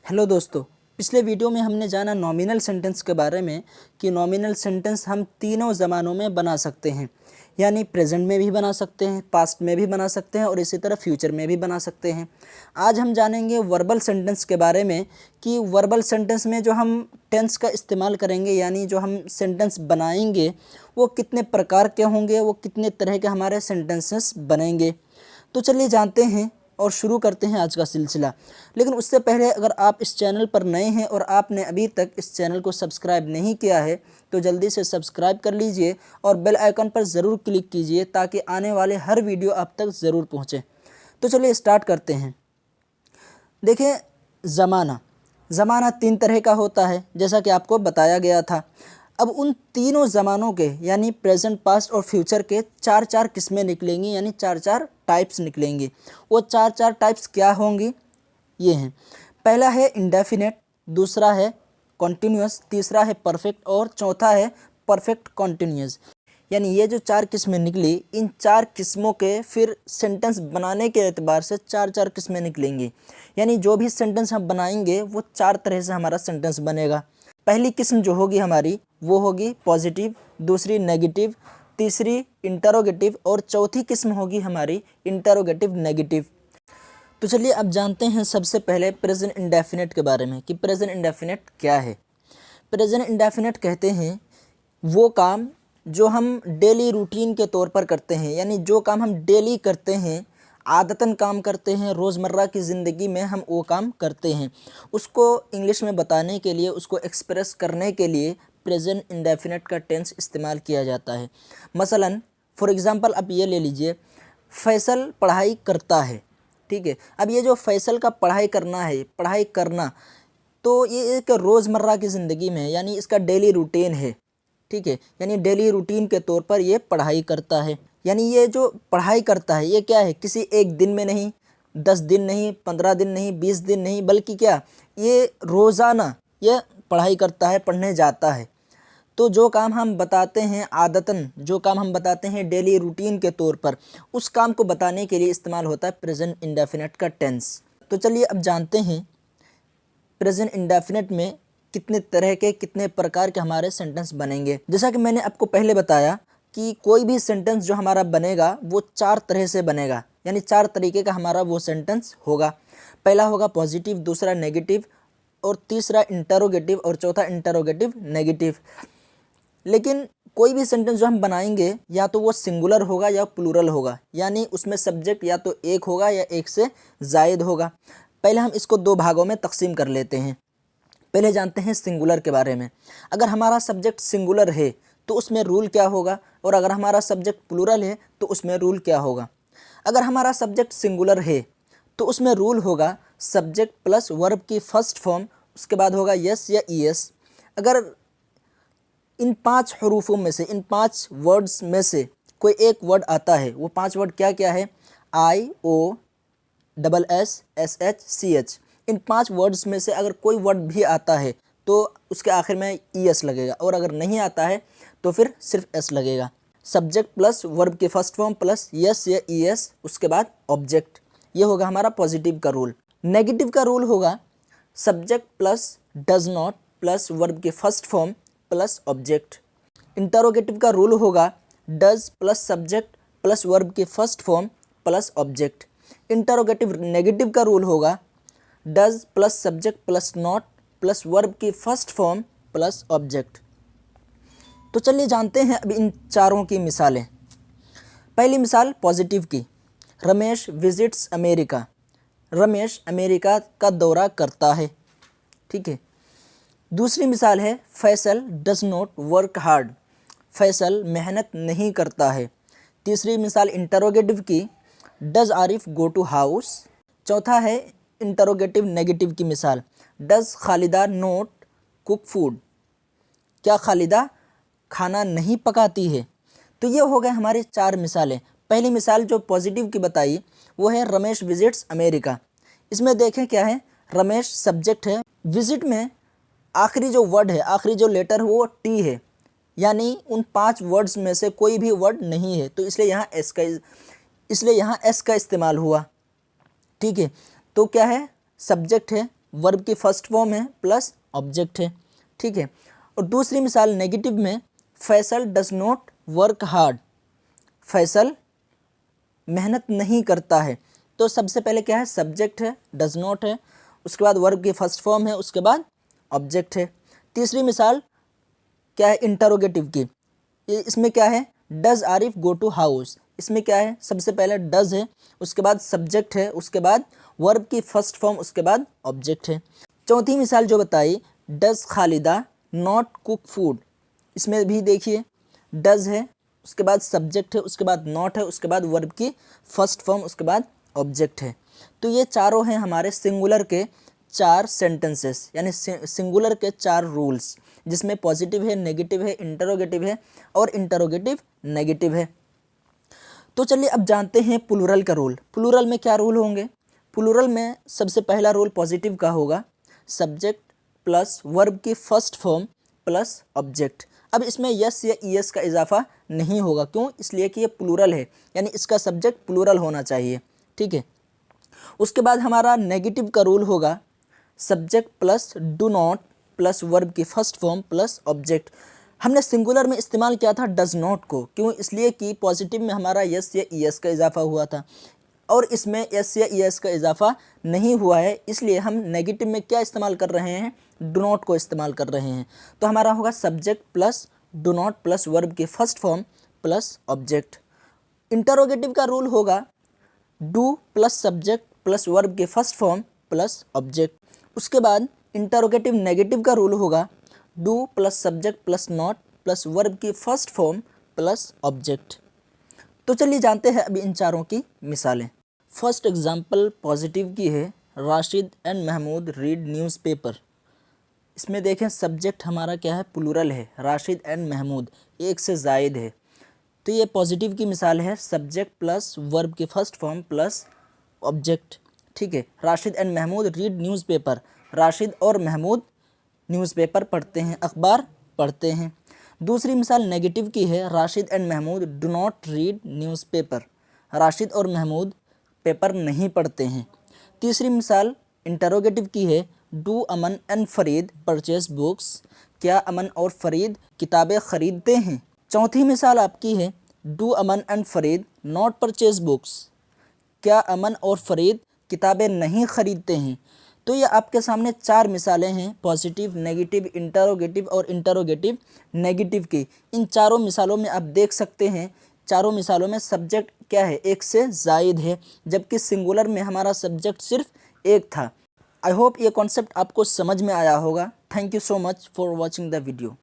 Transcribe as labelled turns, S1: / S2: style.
S1: Hello दोस्तों, पिछले video में हमने जाना नॉमिनल सेंटेंस के बारे में कि नॉमिनल सेंटेंस हम तीनों ज़मानों में बना सकते हैं, यानी प्रेजेंट में भी बना सकते हैं, पास्ट में भी बना सकते हैं और इसी तरह फ्यूचर में भी बना सकते हैं। आज हम जानेंगे वर्बल सेंटेंस के बारे में कि वर्बल सेंटेंस में जो हम टेंस का इस्तेमाल करेंगे, यानी जो हम सेंटेंस बनाएंगे वो कितने प्रकार के होंगे, वो कितने तरह के हमारे सेंटेंसेस बनेंगे। तो चलिए जानते हैं और शुरू करते हैं आज का सिलसिला। लेकिन उससे पहले अगर आप इस चैनल पर नए हैं और आपने अभी तक इस चैनल को सब्सक्राइब नहीं किया है तो जल्दी से सब्सक्राइब कर लीजिए और बेल आइकन पर ज़रूर क्लिक कीजिए ताकि आने वाले हर वीडियो आप तक ज़रूर पहुँचे। तो चलिए स्टार्ट करते हैं। देखिए, ज़माना तीन तरह का होता है जैसा कि आपको बताया गया था। अब उन तीनों ज़मानों के यानी प्रेजेंट, पास्ट और फ्यूचर के चार चार किस्में निकलेंगी, यानी चार चार टाइप्स निकलेंगी। वो चार चार टाइप्स क्या होंगी ये हैं। पहला है इंडेफिनेट, दूसरा है कॉन्टिन्यूअस, तीसरा है परफेक्ट और चौथा है परफेक्ट कॉन्टिन्यूअस। यानी ये जो चार किस्में निकली, इन चार किस्मों के फिर सेंटेंस बनाने के एतबार से चार चार किस्में निकलेंगी। यानी जो भी सेंटेंस हम बनाएंगे वो चार तरह से हमारा सेंटेंस बनेगा। पहली किस्म जो होगी हमारी वो होगी पॉजिटिव, दूसरी नेगेटिव, तीसरी इंटरोगेटिव और चौथी किस्म होगी हमारी इंटरोगेटिव नेगेटिव। तो चलिए अब जानते हैं सबसे पहले प्रेजेंट इंडेफिनेट के बारे में कि प्रेजेंट इंडेफिनेट क्या है। प्रेजेंट इंडेफिनेट कहते हैं वो काम जो हम डेली रूटीन के तौर पर करते हैं, यानी जो काम हम डेली करते हैं, आदतन काम करते हैं, रोज़मर्रा की ज़िंदगी में हम वो काम करते हैं, उसको इंग्लिश में बताने के लिए, उसको एक्सप्रेस करने के लिए प्रेजेंट इंडेफिनेट का टेंस इस्तेमाल किया जाता है। मसलन फॉर एग्ज़ाम्पल आप ये ले लीजिए, फैसल पढ़ाई करता है। ठीक है, अब ये जो फैसल का पढ़ाई करना है, पढ़ाई करना, तो ये एक रोज़मर्रा की ज़िंदगी में है, यानी इसका डेली रूटीन है। ठीक है, यानी डेली रूटीन के तौर पर ये पढ़ाई करता है। यानी ये जो पढ़ाई करता है ये क्या है, किसी एक दिन में नहीं, 10 दिन नहीं, 15 दिन नहीं, 20 दिन नहीं, बल्कि क्या, ये रोज़ाना ये पढ़ाई करता है, पढ़ने जाता है। तो जो काम हम बताते हैं आदतन, जो काम हम बताते हैं डेली रूटीन के तौर पर, उस काम को बताने के लिए इस्तेमाल होता है प्रेजेंट इंडेफिनेट का टेंस। तो चलिए अब जानते हैं प्रेजेंट इंडेफिनेट में कितने तरह के, कितने प्रकार के हमारे सेंटेंस बनेंगे। जैसा कि मैंने आपको पहले बताया कि कोई भी सेंटेंस जो हमारा बनेगा वो चार तरह से बनेगा, यानी चार तरीके का हमारा वो सेंटेंस होगा। पहला होगा पॉजिटिव, दूसरा नेगेटिव और तीसरा इंटरोगेटिव और चौथा इंटरोगेटिव नेगेटिव। लेकिन कोई भी सेंटेंस जो हम बनाएंगे या तो वो सिंगुलर होगा या प्लूरल होगा, यानी उसमें सब्जेक्ट या तो एक होगा या एक से ज़ायद होगा। पहले हम इसको दो भागों में तकसीम कर लेते हैं। पहले जानते हैं सिंगुलर के बारे में। अगर हमारा सब्जेक्ट सिंगुलर है तो उसमें रूल क्या होगा, और अगर हमारा सब्जेक्ट प्लूरल है तो उसमें रूल क्या होगा। अगर हमारा सब्जेक्ट सिंगुलर है तो उसमें रूल होगा सब्जेक्ट प्लस वर्ब की फर्स्ट फॉर्म, उसके बाद होगा यस या ईएस। अगर इन पांच हरूफों में से, इन पांच वर्ड्स में से कोई एक वर्ड आता है, वो पांच वर्ड क्या क्या है, I O double S S H C H, इन पांच वर्ड्स में से अगर कोई वर्ड भी आता है तो उसके आखिर में ई एस लगेगा, और अगर नहीं आता है तो फिर सिर्फ एस लगेगा। सब्जेक्ट प्लस वर्ब के फर्स्ट फॉर्म प्लस यस या ई एस, उसके बाद ऑब्जेक्ट। ये होगा हमारा पॉजिटिव का रूल। नेगेटिव का रूल होगा subject plus does not plus verb के first form plus object. Interrogative का रूल होगा does plus subject plus verb के first form plus object. Interrogative negative का रूल होगा does plus subject plus not plus verb की first form plus object. तो चलिए जानते हैं अब इन चारों की मिसालें। पहली मिसाल पॉजिटिव की, Ramesh visits America. Ramesh America का दौरा करता है। ठीक है। दूसरी मिसाल है Faisal does not work hard. Faisal मेहनत नहीं करता है। तीसरी मिसाल इंटरोगेटिव की, does Arif go to house. चौथा है इंटरोगेटिव नेगेटिव की मिसाल, does Khalida not cook food. क्या खालिदा खाना नहीं पकाती है। तो ये हो गए हमारी चार मिसालें। पहली मिसाल जो पॉजिटिव की बताई वो है रमेश विजिट्स अमेरिका। इसमें देखें क्या है, रमेश सब्जेक्ट है, विजिट में आखिरी जो वर्ड है, आखिरी जो लेटर है वो टी है, यानी उन पांच वर्ड्स में से कोई भी वर्ड नहीं है, तो इसलिए यहाँ एस का इस्तेमाल हुआ। ठीक है, तो क्या है, सब्जेक्ट है, वर्ब की फर्स्ट फॉर्म है प्लस ऑब्जेक्ट है, ठीक है। और दूसरी मिसाल नेगेटिव में, Faisal does not work hard, Faisal मेहनत नहीं करता है। तो सबसे पहले क्या है, सब्जेक्ट है, डज नॉट है, उसके बाद वर्ब की फर्स्ट फॉर्म है, उसके बाद ऑब्जेक्ट है। तीसरी मिसाल क्या है, इंटरोगेटिव की, इसमें क्या है, does Arif go to house, इसमें क्या है, सबसे पहले डज है, उसके बाद सब्जेक्ट है, उसके बाद वर्ब की फर्स्ट फॉर्म, उसके बाद ऑब्जेक्ट है। चौथी मिसाल जो बताई, does Khalida not cook food, इसमें भी देखिए डज है, उसके बाद सब्जेक्ट है, उसके बाद नॉट है, उसके बाद वर्ब की फर्स्ट फॉर्म, उसके बाद ऑब्जेक्ट है। तो ये चारों हैं हमारे सिंगुलर के 4 सेंटेंसेस, यानी सिंगुलर के 4 रूल्स, जिसमें पॉजिटिव है, नेगेटिव है, इंटरोगेटिव है और इंटरोगेटिव नेगेटिव है। तो चलिए अब जानते हैं प्लूरल का रूल। प्लूरल में क्या रूल होंगे? प्लूरल में सबसे पहला रूल पॉजिटिव का होगा, सब्जेक्ट प्लस वर्ब की फर्स्ट फॉर्म प्लस ऑब्जेक्ट। अब इसमें यस या ईएस का इजाफा नहीं होगा, क्यों? इसलिए कि ये प्लूरल है, यानी इसका सब्जेक्ट प्लूरल होना चाहिए, ठीक है। उसके बाद हमारा नेगेटिव का रूल होगा, subject plus do not plus verb की फर्स्ट फॉर्म प्लस ऑब्जेक्ट। हमने सिंगुलर में इस्तेमाल किया था डज नॉट को, क्यों? इसलिए कि पॉजिटिव में हमारा यस या ईएस का इजाफा हुआ था और इसमें यस या ईएस का इजाफा नहीं हुआ है, इसलिए हम नेगेटिव में क्या इस्तेमाल कर रहे हैं, डू नॉट को इस्तेमाल कर रहे हैं। तो हमारा होगा subject plus do not plus verb की first form plus object. Interrogative का रूल होगा, do plus subject plus verb की फर्स्ट फॉर्म प्लस ऑब्जेक्ट। उसके बाद इंटरोगेटिव नेगेटिव का रूल होगा, do plus subject plus not plus verb की first form plus object. तो चलिए जानते हैं अभी इन चारों की मिसालें। फर्स्ट एग्जाम्पल पॉजिटिव की है, Rashid and Mahmood read newspaper. इसमें देखें सब्जेक्ट हमारा क्या है, प्लूरल है, राशिद एंड महमूद एक से ज़ायद है। तो ये पॉजिटिव की मिसाल है, सब्जेक्ट प्लस वर्ब की फर्स्ट फॉर्म प्लस ऑब्जेक्ट, ठीक है। Rashid and Mahmood read newspaper, Rashid और महमूद न्यूज़पेपर पढ़ते हैं, अखबार पढ़ते हैं। दूसरी मिसाल नेगेटिव की है, Rashid and Mahmood do not read newspaper, Rashid और महमूद पेपर नहीं पढ़ते हैं। तीसरी मिसाल इंटरोगेटिव की है, do Aman and Farid purchase books, क्या अमन और फरीद किताबें ख़रीदते हैं। चौथी मिसाल आपकी है, do Aman and Farid not purchase books, क्या अमन और फरीद किताबें नहीं ख़रीदते हैं। तो ये आपके सामने 4 मिसालें हैं, पॉजिटिव, नेगेटिव, इंटरोगेटिव और इंटरोगेटिव नेगेटिव की। इन चारों मिसालों में आप देख सकते हैं, चारों मिसालों में सब्जेक्ट क्या है, एक से ज़ायद है, जबकि सिंगुलर में हमारा सब्जेक्ट सिर्फ एक था। आई होप ये कॉन्सेप्ट आपको समझ में आया होगा। Thank you so much for watching the video.